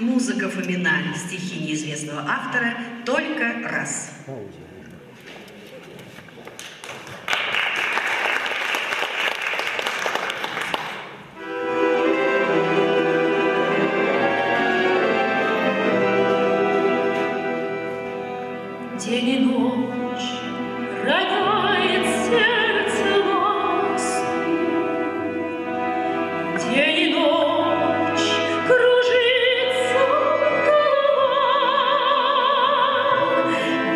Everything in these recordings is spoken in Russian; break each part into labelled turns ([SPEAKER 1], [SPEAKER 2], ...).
[SPEAKER 1] «Музыка Фомина», стихи неизвестного автора «Только раз».
[SPEAKER 2] День и ночь роняет сердце ласку, день и ночь кружится голова,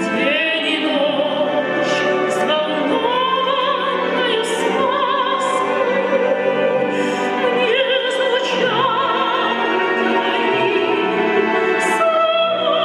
[SPEAKER 2] день и ночь взволнованную сказку мне звучат твои слова.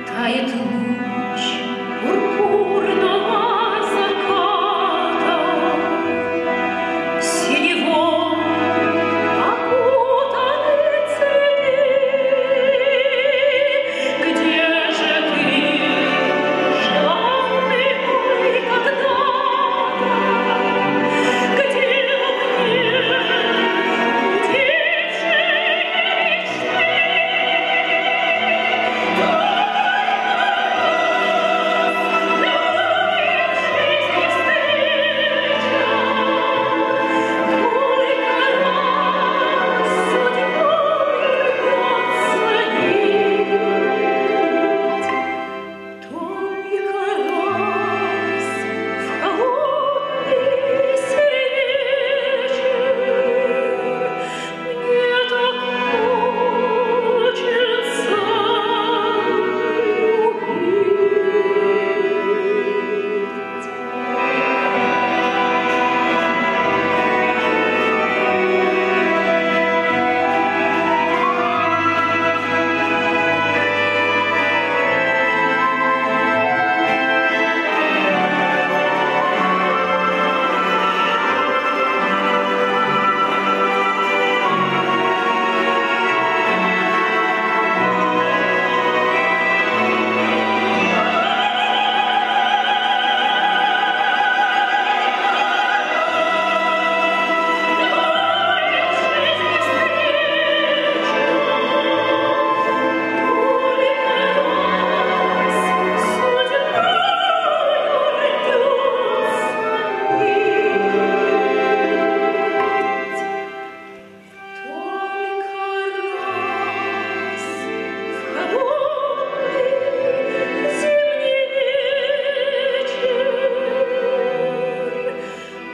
[SPEAKER 2] Тает луч пурпурного заката, синевой окутаны цветы. Где же ты, желанный мой, когда-то?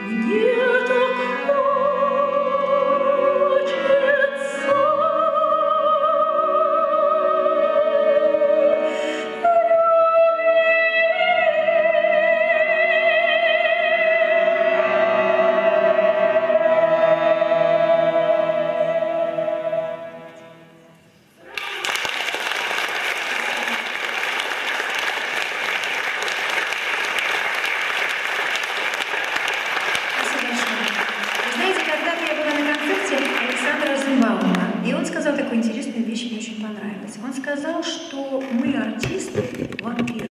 [SPEAKER 2] Где во мне удившие мечты?
[SPEAKER 1] И он сказал такую интересную вещь, мне очень понравилась. Он сказал, что мы, артисты, вампиры.